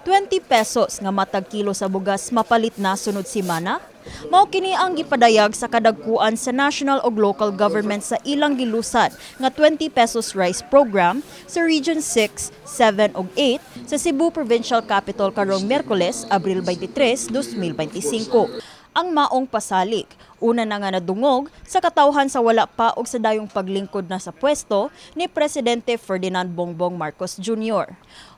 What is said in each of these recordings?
20 pesos nga matag kilo sa bugas mapalit na sunod semana. Mao kini ang gipadayag sa kadagkuan sa national ug local government sa ilang gilusad nga 20 pesos rice program sa Region 6, 7 ug 8 sa Cebu Provincial Capital karong Miyerkules, Abril 23, 2025. Ang maong pasalik, una na nga nadungog sa katawhan sa wala pa og sa dayong paglingkod na sa pwesto ni Presidente Ferdinand Bongbong Marcos Jr.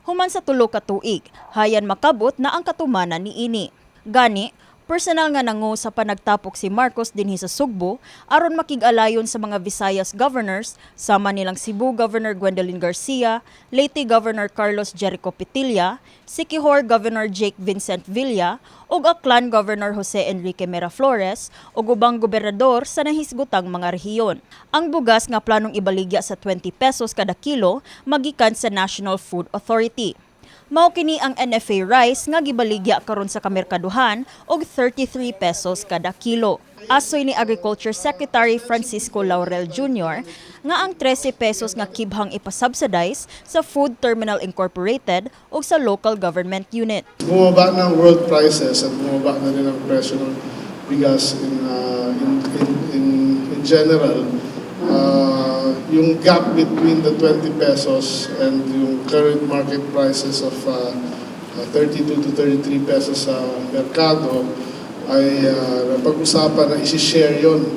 Human sa tulo ka tuig, hayan makabot na ang katumanan niini. Gani, personal nga nangu sa panagtapok si Marcos dinhi sa Sugbo aron makig-alayon sa mga Visayas governors sama nilang Cebu Governor Gwendolyn Garcia, Leyte Governor Carlos Jericho Pitilla, Siquijor Governor Jake Vincent Villa ug Aklan Governor Jose Enrique Miraflores ug ubang gobernador sa nahisgotang mga rehiyon. Ang bugas nga planong ibaligya sa 20 pesos kada kilo magikan sa National Food Authority. Mao kini ang NFA rice nga gibaligya karon sa kamerkaduhan og 33 pesos kada kilo. Asoy ni Agriculture Secretary Francisco Laurel Jr. nga ang 13 pesos nga kibhang ipasubsidize sa Food Terminal Incorporated o sa local government unit. Bumaba ng world prices at bumaba na rin ang presyo ng bigas in general. Yung gap between the 20 pesos and yung current market prices of 32 to 33 pesos sa merkado ay napag-usapan na isi-share yon,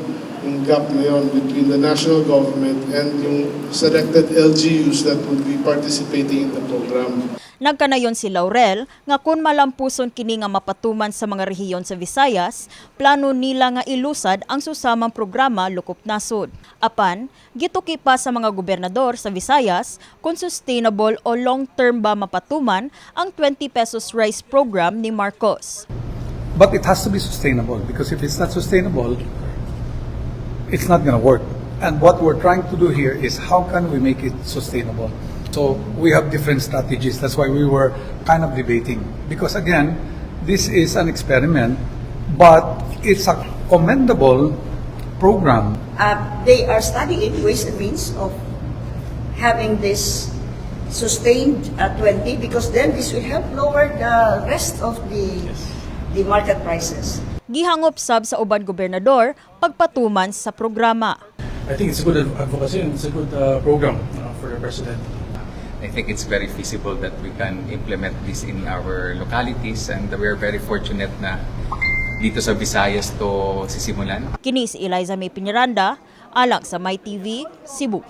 yung gap na yon between the national government and yung selected LGUs that would be participating in the program. Nagkanayon si Laurel nga kung malampuson kini nga mapatuman sa mga rehiyon sa Visayas, plano nila nga ilusad ang susamang programa Lukop Nasod. Apan, gituki pa sa mga gobernador sa Visayas kung sustainable o long-term ba mapatuman ang 20 pesos rice program ni Marcos. But it has to be sustainable because if it's not sustainable, it's not going to work. And what we're trying to do here is how can we make it sustainable? So we have different strategies. That's why we were kind of debating. Because again, this is an experiment, but it's a commendable program. They are studying ways and means of having this sustained at 20 because then this will help lower the rest of the market prices. Gihangop sab sa uban gobernador pagpatuman sa programa. I think it's a good advocacy and it's a good program for the President. I think it's very feasible that we can implement this in our localities and we are very fortunate na dito sa Visayas to sisimulan. Kini si Eliza May Piñaranda, alang sa MyTV, Cebu.